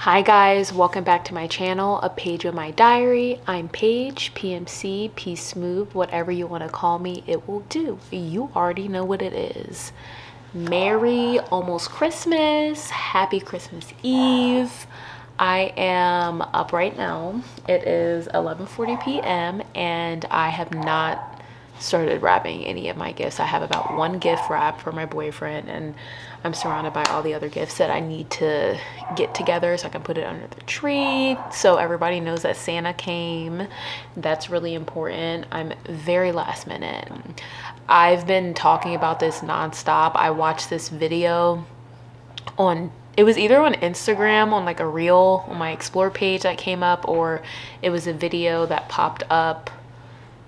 Hi guys, welcome back to my channel, A Page of My Diary. I'm Paige, PMC, P Smooth, whatever you want to call me, it will do. You already know what it is. Merry almost Christmas, happy Christmas Eve. I am up right now. It is 11:40 p.m. and I have not started wrapping any of my gifts. I have about one gift wrapped for my boyfriend, and I'm surrounded by all the other gifts that I need to get together so I can put it under the tree so everybody knows that Santa came. That's really important. I'm very last minute. I've been talking about this nonstop. I watched this video on, it was either on Instagram on like a reel on my explore page that came up, or it was a video that popped up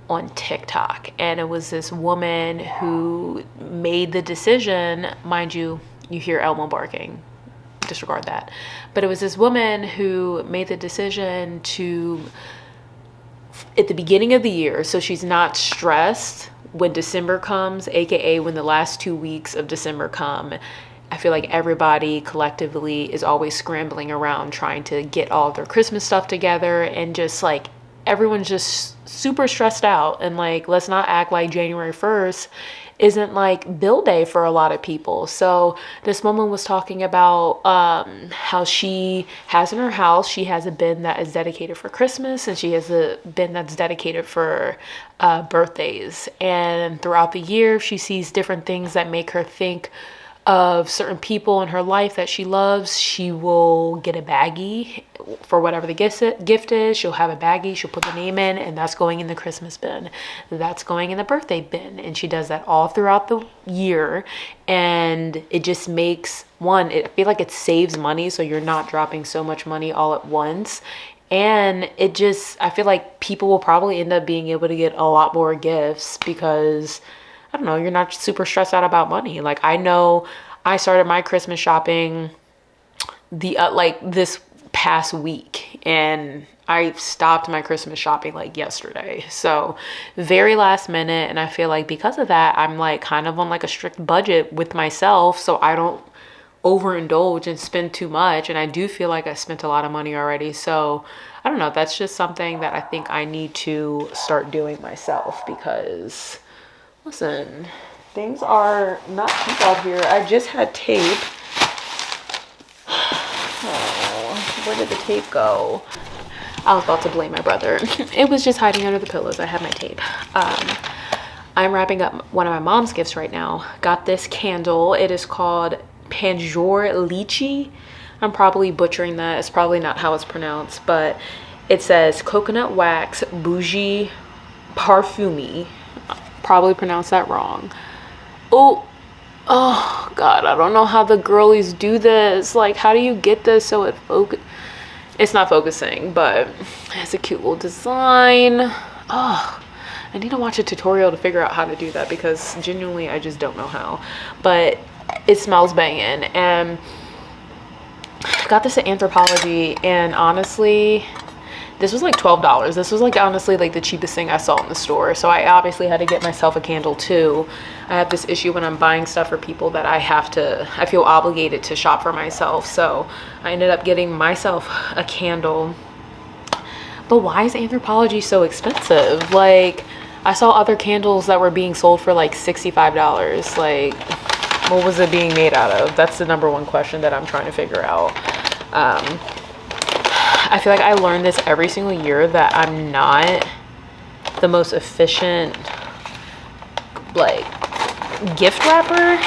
on TikTok, and it was this woman who made the decision, mind you, you hear Elmo barking, disregard that, but it was this woman who made the decision to, at the beginning of the year, so she's not stressed when December comes, aka when the last 2 weeks of December come. I feel like everybody collectively is always scrambling around trying to get all of their Christmas stuff together, and just like everyone's just super stressed out. And like, let's not act like January 1st isn't like bill day for a lot of people. So this woman was talking about how she has in her house, she has a bin that is dedicated for Christmas, and she has a bin that's dedicated for birthdays. And throughout the year, she sees different things that make her think of certain people in her life that she loves. She will get a baggie for whatever the gift is. She'll have a baggie, she'll put the name in, and that's going in the Christmas bin, that's going in the birthday bin. And she does that all throughout the year, and it just makes one, I feel like it saves money, so you're not dropping so much money all at once. And it just, I feel like people will probably end up being able to get a lot more gifts because, I don't know, you're not super stressed out about money. Like, I know I started my Christmas shopping this past week, and I stopped my Christmas shopping like yesterday. So very last minute, and I feel like because of that, I'm like kind of on like a strict budget with myself, so I don't overindulge and spend too much. And I do feel like I spent a lot of money already. So I don't know, that's just something that I think I need to start doing myself, because listen, things are not cheap out here. I just had tape. Oh, where did the tape go? I was about to blame my brother. It was just hiding under the pillows. I had my tape. I'm wrapping up one of my mom's gifts right now. Got this candle. It is called Panjor Lychee. I'm probably butchering that. It's probably not how it's pronounced, but it says coconut wax bougie parfumée. Probably pronounced that wrong. Oh God, I don't know how the girlies do this. Like, how do you get this so it's not focusing, but it's a cute little design. Oh, I need to watch a tutorial to figure out how to do that, because genuinely I just don't know how. But it smells banging, and I got this at Anthropologie, and honestly, this was like $12. This was like honestly like the cheapest thing I saw in the store. So I obviously had to get myself a candle too. I have this issue when I'm buying stuff for people that I feel obligated to shop for myself. So I ended up getting myself a candle. But why is Anthropologie so expensive? Like, I saw other candles that were being sold for like $65. Like, what was it being made out of? That's the number one question that I'm trying to figure out. I feel like I learned this every single year, that I'm not the most efficient like gift wrapper,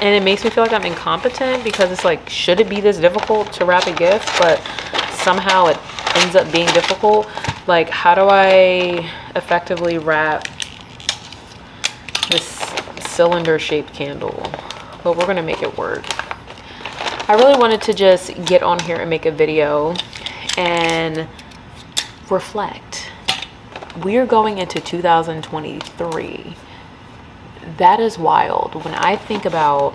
and it makes me feel like I'm incompetent, because it's like, should it be this difficult to wrap a gift? But somehow it ends up being difficult. Like, how do I effectively wrap this cylinder shaped candle? But we're gonna make it work. I really wanted to just get on here and make a video and reflect. We are going into 2023. That is wild. When I think about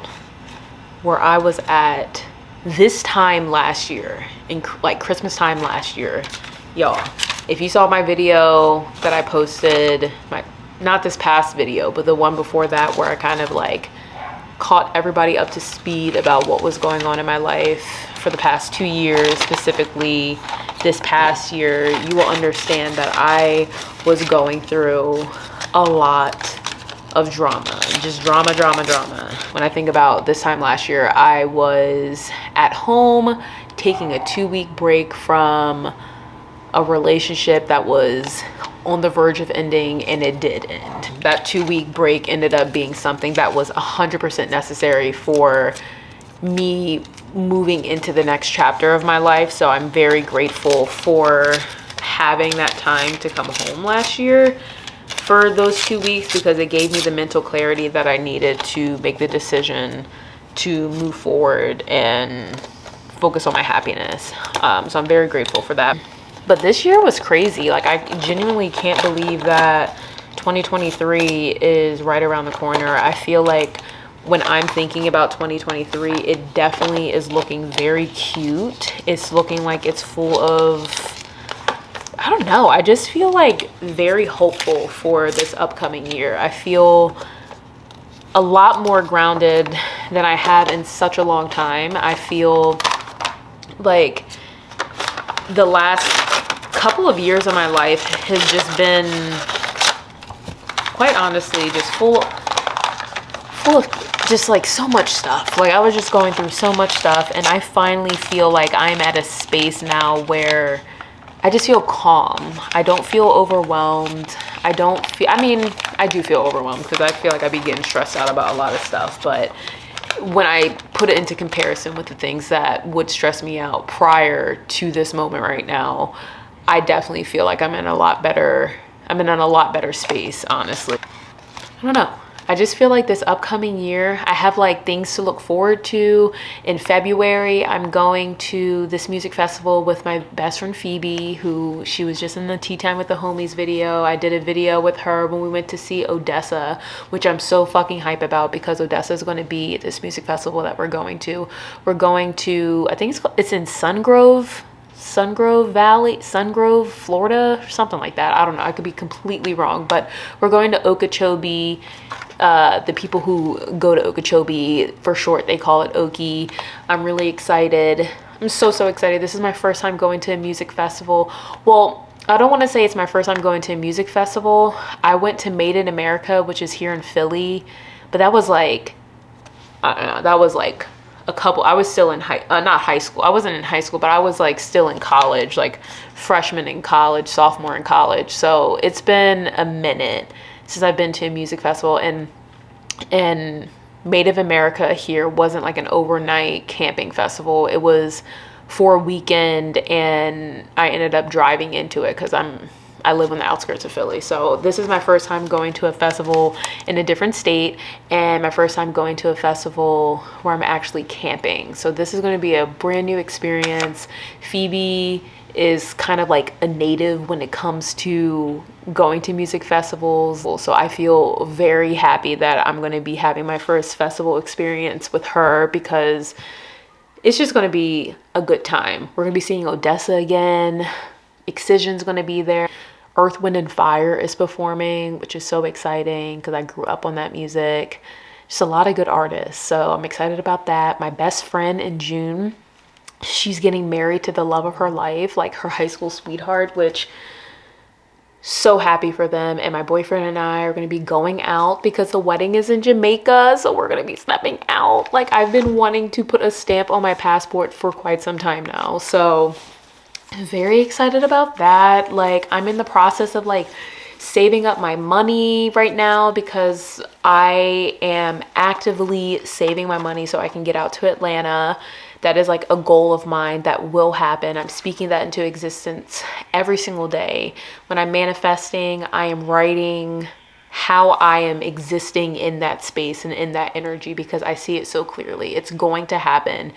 where I was at this time last year, in like Christmas time last year, y'all, if you saw my video that I posted, not this past video, but the one before that, where I kind of like caught everybody up to speed about what was going on in my life for the past 2 years, specifically this past year, you will understand that I was going through a lot of drama, just drama. When I think about this time last year, I was at home taking a 2-week break from a relationship that was on the verge of ending, and it did end. That 2-week break ended up being something that was 100% necessary for me moving into the next chapter of my life. So I'm very grateful for having that time to come home last year for those 2 weeks, because it gave me the mental clarity that I needed to make the decision to move forward and focus on my happiness. So I'm very grateful for that. But this year was crazy. Like, I genuinely can't believe that 2023 is right around the corner. I feel like when I'm thinking about 2023, it definitely is looking very cute. It's looking like it's full of, I don't know, I just feel like very hopeful for this upcoming year. I feel a lot more grounded than I have in such a long time. I feel like the last couple of years of my life has just been, quite honestly, just full of just like so much stuff. Like, I was just going through so much stuff, and I finally feel like I'm at a space now where I just feel calm. I don't feel overwhelmed. I mean, I do feel overwhelmed because I feel like I be getting stressed out about a lot of stuff. But when I put it into comparison with the things that would stress me out prior to this moment right now, I definitely feel like I'm in a lot better space, honestly. I don't know. I just feel like this upcoming year, I have like things to look forward to. In February, I'm going to this music festival with my best friend Phoebe, she was just in the Tea Time with the Homies video. I did a video with her when we went to see ODESZA, which I'm so fucking hype about, because ODESZA is going to be at this music festival that we're going to. We're going to, I think it's in Sungrove Valley, Sungrove, Florida, or something like that. I don't know. I could be completely wrong, but we're going to Okeechobee. The people who go to Okeechobee, for short, they call it Okie. I'm really excited. I'm so excited. This is my first time going to a music festival. Well, I don't want to say it's my first time going to a music festival. I went to Made in America, which is here in Philly, but that was like, I don't know, that was like I was still in not high school. I wasn't in high school, but I was like still in college, like freshman in college, sophomore in college. So it's been a minute since I've been to a music festival, and Made of America here wasn't like an overnight camping festival. It was for a weekend, and I ended up driving into it because I live on the outskirts of Philly. So this is my first time going to a festival in a different state, and my first time going to a festival where I'm actually camping. So this is going to be a brand new experience. Phoebe is kind of like a native when it comes to going to music festivals. So I feel very happy that I'm going to be having my first festival experience with her, because it's just going to be a good time. We're going to be seeing ODESZA again. Excision's going to be there. Earth, Wind & Fire is performing, which is so exciting because I grew up on that music. Just a lot of good artists. So I'm excited about that. My best friend in June, she's getting married to the love of her life, like her high school sweetheart, which so happy for them. And my boyfriend and I are going to be going out because the wedding is in Jamaica. So we're going to be stepping out. Like, I've been wanting to put a stamp on my passport for quite some time now. So very excited about that. Like, I'm in the process of like saving up my money right now, because I am actively saving my money so I can get out to Atlanta. That is like a goal of mine that will happen. I'm speaking that into existence every single day. When I'm manifesting, I am writing how I am existing in that space and in that energy, because I see it so clearly. It's going to happen.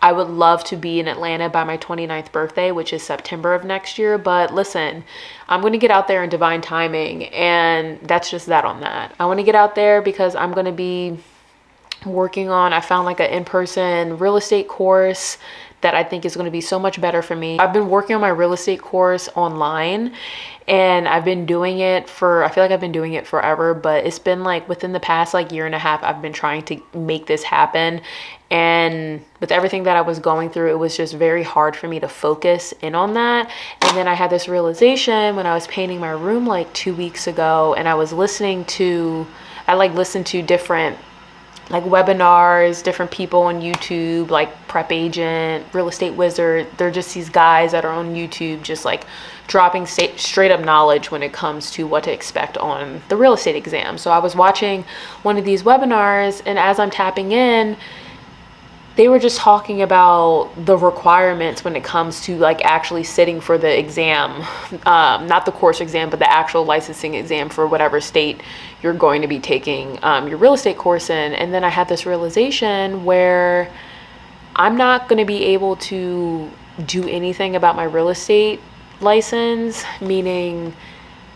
I would love to be in Atlanta by my 29th birthday, which is September of next year. But listen, I'm going to get out there in divine timing, and that's just that on that. I want to get out there because I'm going to be working on, I found like an in-person real estate course that I think is going to be so much better for me. I've been working on my real estate course online, and I've been doing it for, I feel like I've been doing it forever, but it's been like within the past like year and a half, I've been trying to make this happen. And with everything that I was going through, it was just very hard for me to focus in on that. And then I had this realization when I was painting my room like 2 weeks ago, and I was listening to, I like listened to different like webinars, different people on YouTube, like Prep Agent, Real Estate Wizard. They're just these guys that are on YouTube just like dropping straight up knowledge when it comes to what to expect on the real estate exam. So I was watching one of these webinars, and as I'm tapping in, they were just talking about the requirements when it comes to like actually sitting for the exam, not the course exam, but the actual licensing exam for whatever state you're going to be taking your real estate course in. And then I had this realization where I'm not going to be able to do anything about my real estate license, meaning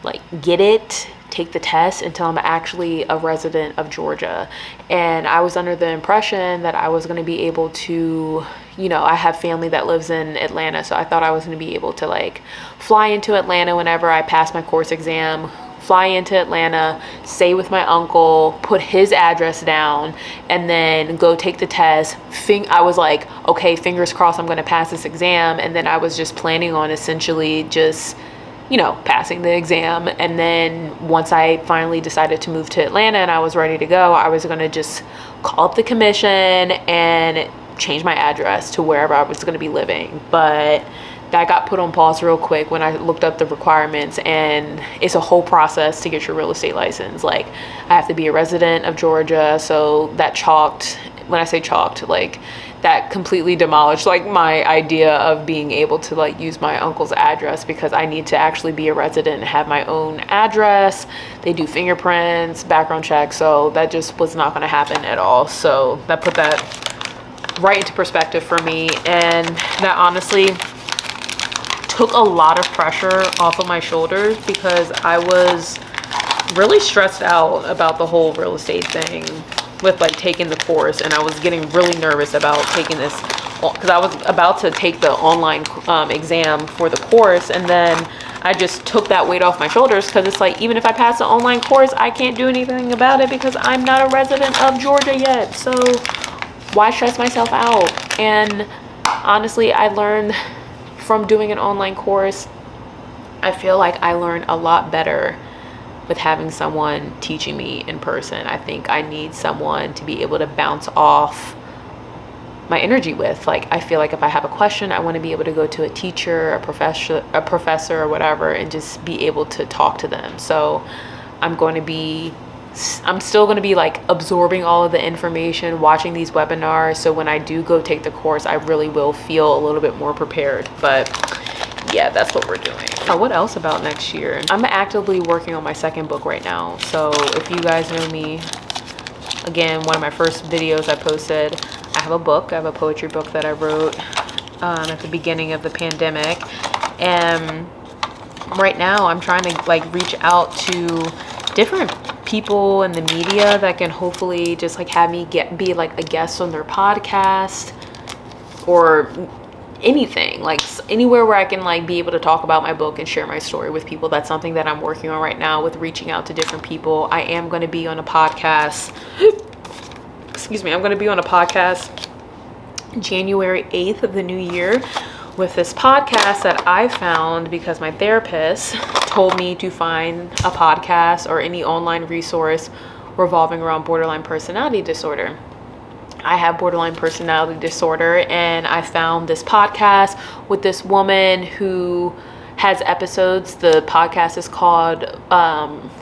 like get it, take the test, until I'm actually a resident of Georgia. And I was under the impression that I was going to be able to, you know, I have family that lives in Atlanta, so I thought I was going to be able to like fly into Atlanta whenever I passed my course exam, fly into Atlanta, stay with my uncle, put his address down, and then go take the test. I was like, okay, fingers crossed I'm going to pass this exam. And then I was just planning on essentially just, you know, passing the exam. And then once I finally decided to move to Atlanta and I was ready to go, I was going to just call up the commission and change my address to wherever I was going to be living. But that got put on pause real quick when I looked up the requirements, and it's a whole process to get your real estate license. Like, I have to be a resident of Georgia, so that chalked, when I say chalked, like that completely demolished like my idea of being able to like use my uncle's address, because I need to actually be a resident and have my own address. They do fingerprints, background checks, so that just was not going to happen at all. So that put that right into perspective for me, and that honestly took a lot of pressure off of my shoulders, because I was really stressed out about the whole real estate thing with like taking the course, and I was getting really nervous about taking this because I was about to take the online exam for the course, and then I just took that weight off my shoulders, because it's like, even if I pass the online course, I can't do anything about it because I'm not a resident of Georgia yet. So why stress myself out? And honestly, I learned from doing an online course, I feel like I learned a lot better with having someone teaching me in person. I think I need someone to be able to bounce off my energy with. Like, I feel like if I have a question, I want to be able to go to a teacher, a professor or whatever, and just be able to talk to them. So I'm still going to be like absorbing all of the information, watching these webinars, so when I do go take the course, I really will feel a little bit more prepared. But yeah, that's what we're doing. What else about next year? I'm actively working on my second book right now. So if you guys know me, again, one of my first videos I posted, I have a book. I have a poetry book that I wrote at the beginning of the pandemic. And right now I'm trying to like reach out to different people in the media that can hopefully just like have me be like a guest on their podcast, or anything, like anywhere where I can like be able to talk about my book and share my story with people. That's something that I'm working on right now, with reaching out to different people. I am going to be on a podcast I'm going to be on a podcast January 8th of the new year, with this podcast that I found because my therapist told me to find a podcast or any online resource revolving around borderline personality disorder. I have borderline personality disorder, and I found this podcast with this woman who has episodes. The podcast is called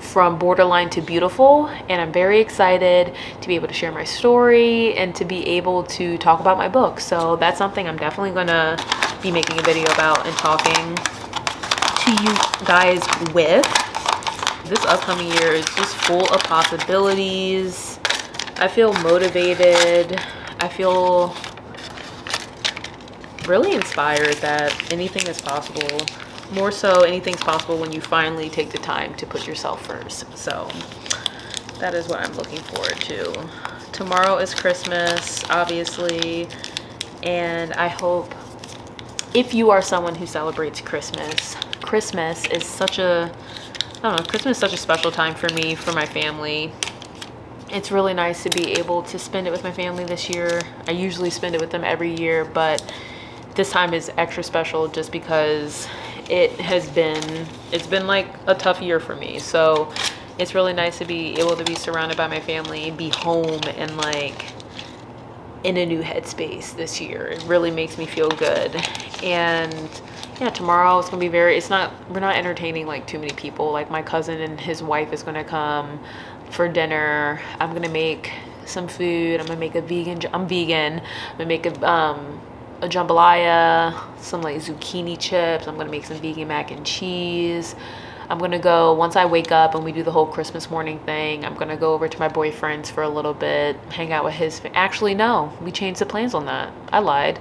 From Borderline to Beautiful, and I'm very excited to be able to share my story and to be able to talk about my book. So that's something I'm definitely gonna be making a video about and talking to you guys with. This upcoming year is just full of possibilities. I feel motivated. I feel really inspired that anything is possible. More so, anything's possible when you finally take the time to put yourself first. So that is what I'm looking forward to. Tomorrow is Christmas, obviously, and I hope if you are someone who celebrates Christmas, Christmas is such a, I don't know, Christmas is such a special time for me, for my family. It's really nice to be able to spend it with my family this year. I usually spend it with them every year, but this time is extra special just because it's been like a tough year for me. So it's really nice to be able to be surrounded by my family, be home and like in a new headspace this year. It really makes me feel good. And yeah, tomorrow it's gonna be we're not entertaining like too many people. Like my cousin and his wife is gonna come for dinner. I'm gonna make some food. I'm vegan. I'm gonna make a jambalaya, some like zucchini chips. I'm gonna make some vegan mac and cheese. I'm gonna go, once I wake up and we do the whole Christmas morning thing, I'm gonna go over to my boyfriend's for a little bit, hang out with his actually no, we changed the plans on that. I lied.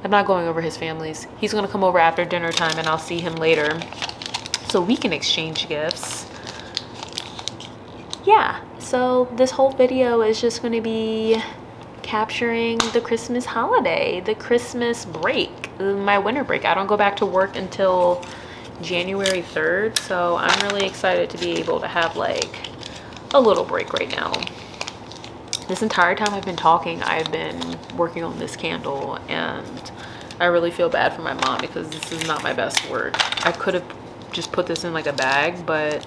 I'm not going over his family's. He's gonna come over after dinner time and I'll see him later so we can exchange gifts. Yeah, so this whole video is just gonna be capturing the Christmas holiday, the Christmas break, my winter break. I don't go back to work until January 3rd, so I'm really excited to be able to have like a little break right now. This entire time I've been talking, I've been working on this candle, and I really feel bad for my mom because this is not my best work. I could have just put this in like a bag, but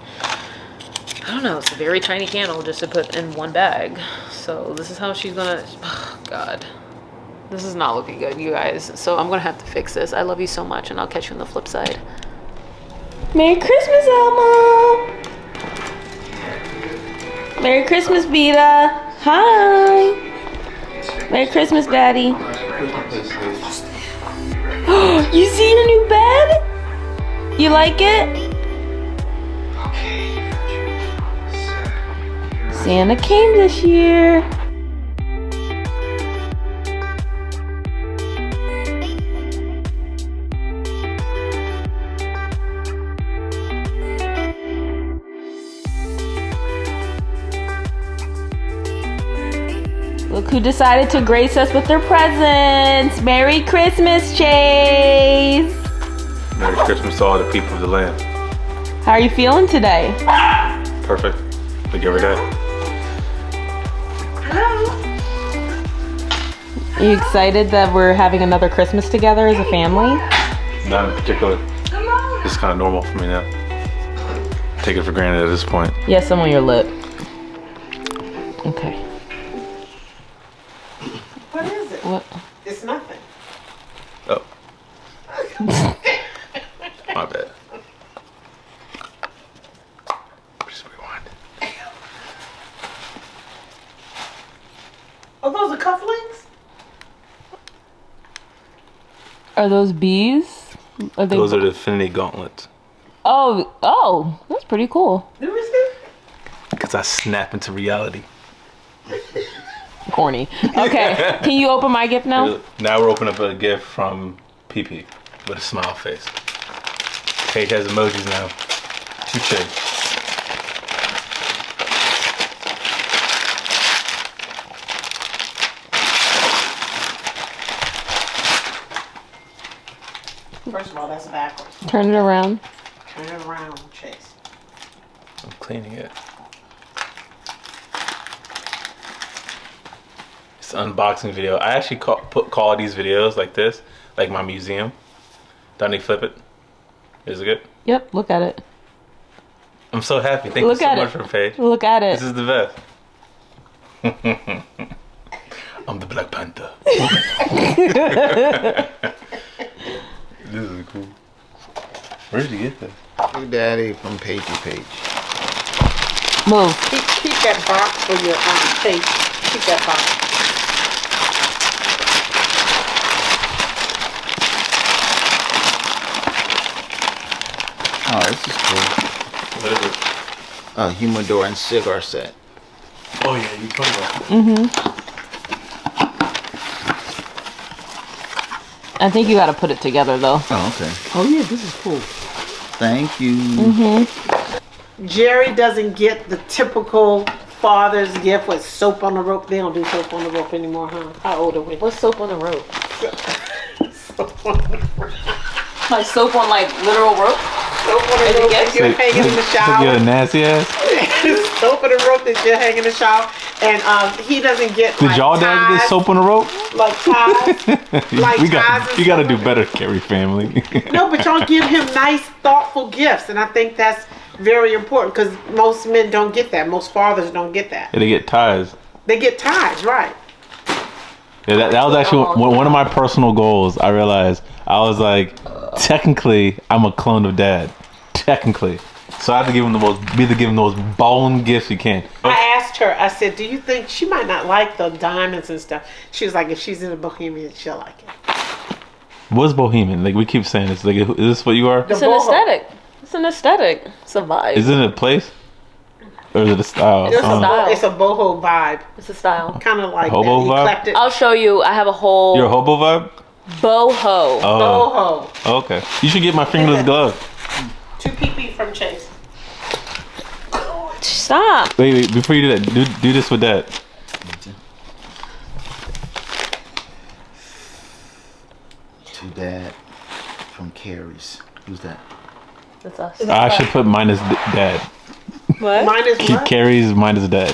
I don't know, it's a very tiny candle just to put in one bag. So this is how she's gonna, oh God, this is not looking good, you guys. So I'm gonna have to fix this. I love you so much, and I'll catch you on the flip side. Merry Christmas, Elmo. Merry Christmas, Vita. Hi. Merry Christmas, Daddy. You see your new bed? You like it? Santa came this year. Look who decided to grace us with their presents. Merry Christmas, Chase. Merry Christmas to all the people of the land. How are you feeling today? Perfect. Like every day. Are you excited that we're having another Christmas together as a family? Not in particular. It's kind of normal for me now. Take it for granted at this point. Yes, some on your lip. Okay. What is it? What? It's nothing. Oh. My bad. Just rewind. Oh, those are cufflinks? Are those bees? Are they? Those are the Infinity Gauntlets. Oh, that's pretty cool. Let me see. Because I snap into reality. Corny. Okay, can you open my gift now? Now we're opening up a gift from PP with a smile face. Paige has emojis now. Touche. First of all, that's backwards. Turn it around. Turn it around, Chase. I'm cleaning it. It's an unboxing video. I actually call these videos like this, like my museum. Don't they flip it? Is it good? Yep, look at it. I'm so happy. Thank you so much for Paige. Look at it. This is the best. I'm the Black Panther. This is cool. Where did you get this? Big Daddy from Paige to Page. Move. Keep that box for your Chase. Keep that box. Oh, this is cool. What is it? A humidor and cigar set. Oh yeah, you told me that. I think you gotta put it together though. Oh, okay. Oh, yeah, this is cool. Thank you. Jerry doesn't get the typical father's gift with soap on the rope. They don't do soap on the rope anymore, huh? How old are we? What's soap on the rope? Soap on the rope. Like soap on like literal rope. Soap on the rope that you're hanging in the shower. You're a nasty ass. Soap on the rope that you're hanging in the shower. And he doesn't get Did like y'all dad ties, get soap on the rope? like ties. Like we ties and you got to stuff do like better, Carey family. No, but y'all give him nice, thoughtful gifts, and I think that's very important because most men don't get that. Most fathers don't get that. Yeah, they get ties. They get ties, right? Yeah, that was actually one of my personal goals. I realized I was like, technically, I'm a clone of dad. Technically, so I have to give him the most bone gifts you can. I asked her. I said, "Do you think she might not like the diamonds and stuff?" She was like, "If she's in a Bohemian, she'll like it." What's bohemian? Like we keep saying, it's like, is this what you are? It's an aesthetic. It's an aesthetic. It's a vibe. Is it a place? Or is it a style? It's a style. It's a boho vibe, It's a style. kind of like Hobo that vibe? eclectic I'll show you. I have a whole Your hobo vibe? boho. Oh, boho. okay. You should get my fingerless glove. 2 PP from Chase. Stop. Wait, before you do that, do this with that. To dad from Carrie's. Who's that? That's us. I should put minus dad. What? Mine is what? Carrie's minus dad.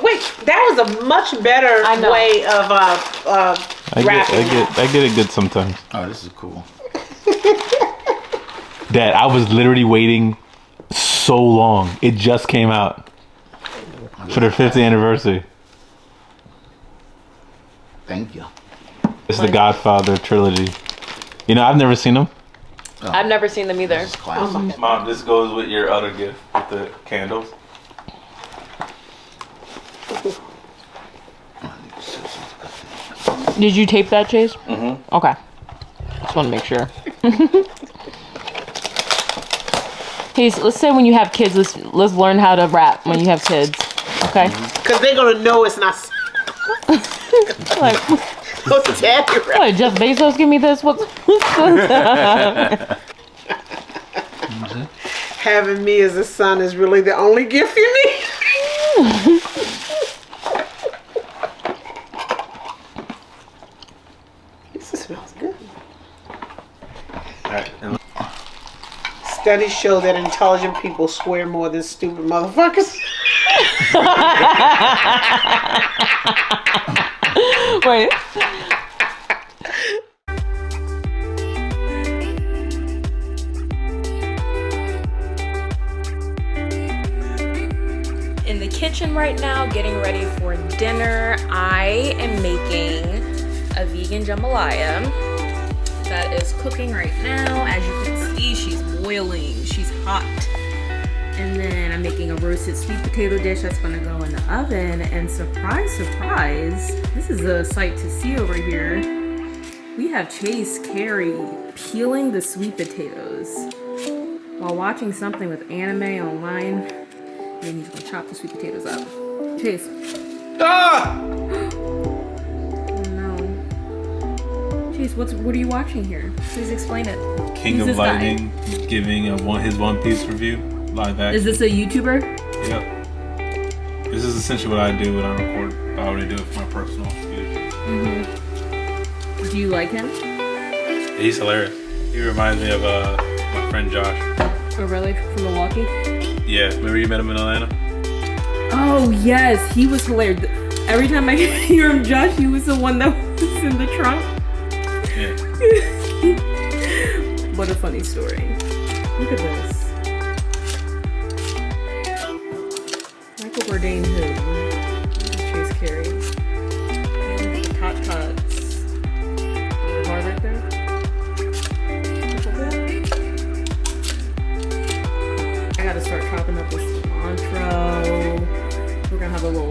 Wait, that was a much better I know. way of rapping. I get it good sometimes. Oh, this is cool. Dad, I was literally waiting so long. It just came out for their 50th anniversary. Thank you. It's the Godfather trilogy. You know, I've never seen them. Oh, I've never seen them either. This is classic. Mom, this goes with your other gift with the candles. Did you tape that, Chase? Mm-hmm. Okay. Just want to make sure. Hey, so let's say when you have kids, let's learn how to rap when you have kids. Okay. Because they're going to know it's not Like, daddy rap. what, Jeff Bezos give me this? What's Having me as a son is really the only gift you need. This smells good. Alright, and Studies show that intelligent people swear more than stupid motherfuckers. Wait. In the kitchen right now, getting ready for dinner. I am making a vegan jambalaya that is cooking right now. As you can see, she's boiling. She's hot. And then I'm making a roasted sweet potato dish that's gonna go in the oven. And surprise, surprise, this is a sight to see over here. We have Chase Carey peeling the sweet potatoes while watching something with anime online. And he's gonna chop the sweet potatoes up. Chase. ah! Oh no. Chase, what are you watching here? Please explain it. King Who's of this guy? Lightning giving his One Piece review live action. Is this a YouTuber? Yep. This is essentially what I do when I record. I already do it for my personal use. Do you like him? He's hilarious. He reminds me of my friend Josh. Oh really? From Milwaukee? Yeah, remember you met him in Atlanta? Oh yes, he was hilarious. Every time I hear him, Josh, he was the one that was in the trunk. Yeah. What a funny story. Look at this. Michael Bourdain who? Chase Carey. And the Tot Tots. Hard right there. I gotta start chopping up this cilantro. We're gonna have a little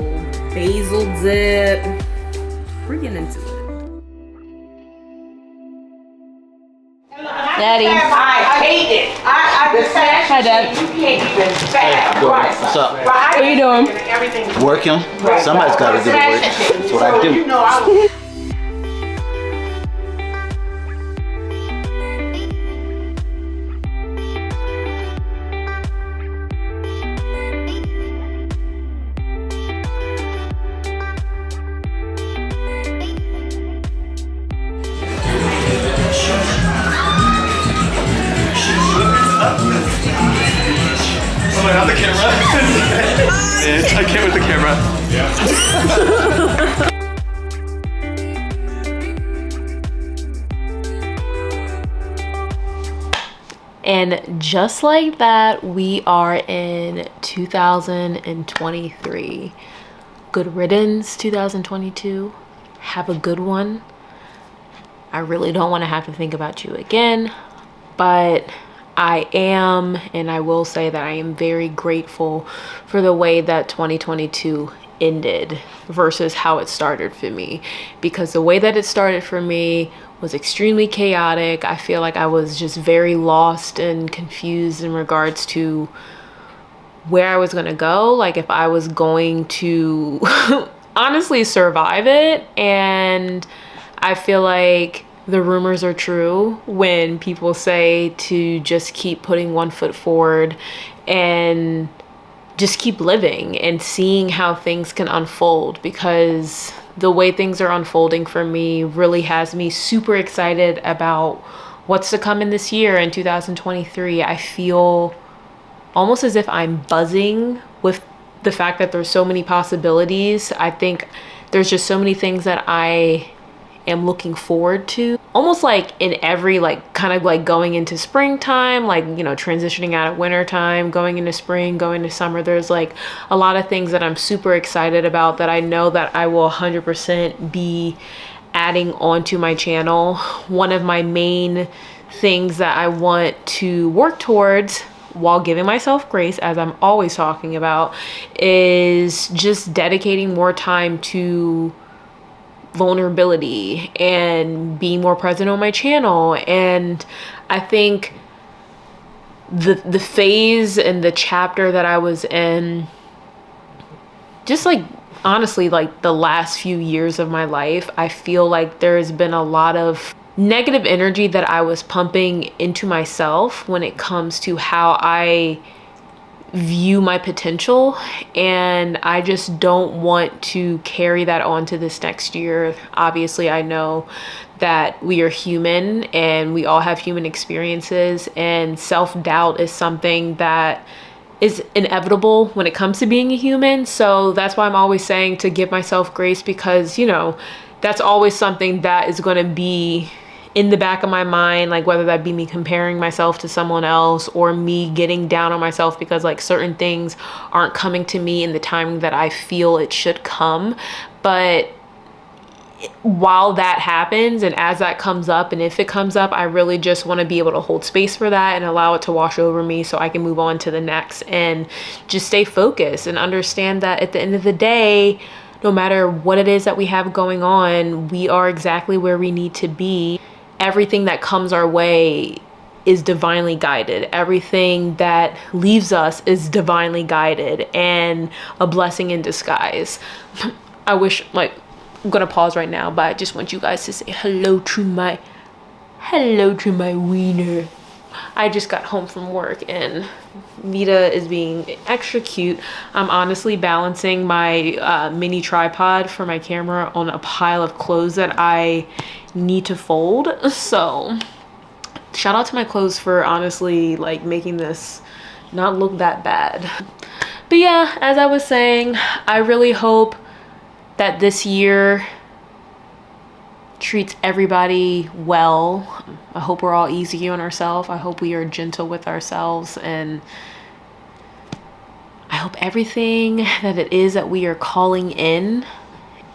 basil dip. We're getting into it. Daddy. I hate it. I just Hi, Dad. you can't even fast. Right. What's up? What are you doing? Everything. Working? Somebody's got to do the work. That's what I do. You know, I Oh, not the camera. I can't with the camera. And just like that, we are in 2023. Good riddance, 2022. Have a good one. I really don't want to have to think about you again, but I am, and I will say that I am very grateful for the way that 2022 ended versus how it started for me, because the way that it started for me was extremely chaotic. I feel like I was just very lost and confused in regards to where I was going to go, like if I was going to honestly survive it. And I feel like the rumors are true when people say to just keep putting one foot forward and just keep living and seeing how things can unfold, because the way things are unfolding for me really has me super excited about what's to come in this year in 2023. I feel almost as if I'm buzzing with the fact that there's so many possibilities. I think there's just so many things that I am looking forward to, almost like in every, like kind of like going into springtime, like, you know, transitioning out of winter time, going into spring, going to summer. There's like a lot of things that I'm super excited about that I know that I will 100% be adding onto my channel. One of my main things that I want to work towards, while giving myself grace, as I'm always talking about, is just dedicating more time to vulnerability and being more present on my channel. And I think the phase and the chapter that I was in, just like honestly like the last few years of my life, I feel like there's been a lot of negative energy that I was pumping into myself when it comes to how I view my potential, and I just don't want to carry that on to this next year. Obviously, I know that we are human and we all have human experiences, and self-doubt is something that is inevitable when it comes to being a human. So that's why I'm always saying to give myself grace, because, you know, that's always something that is going to be in the back of my mind, like whether that be me comparing myself to someone else or me getting down on myself because like certain things aren't coming to me in the timing that I feel it should come. But while that happens, and as that comes up, and if it comes up, I really just want to be able to hold space for that and allow it to wash over me so I can move on to the next and just stay focused and understand that at the end of the day, no matter what it is that we have going on, we are exactly where we need to be. Everything that comes our way is divinely guided. Everything that leaves us is divinely guided and a blessing in disguise. I wish, like, I'm gonna pause right now, but I just want you guys to say hello to my wiener. I just got home from work and Vita is being extra cute. I'm honestly balancing my mini tripod for my camera on a pile of clothes that I need to fold. So shout out to my clothes for honestly like making this not look that bad. But yeah, as I was saying, I really hope that this year treats everybody well. I hope we're all easy on ourselves. I hope we are gentle with ourselves, and I hope everything that it is that we are calling in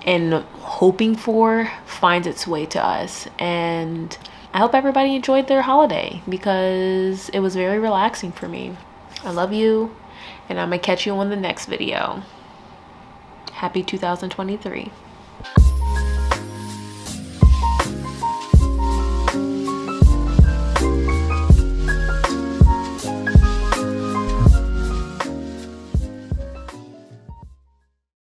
and hoping for finds its way to us. And I hope everybody enjoyed their holiday, because it was very relaxing for me. I love you, and I'm gonna catch you on the next video. Happy 2023.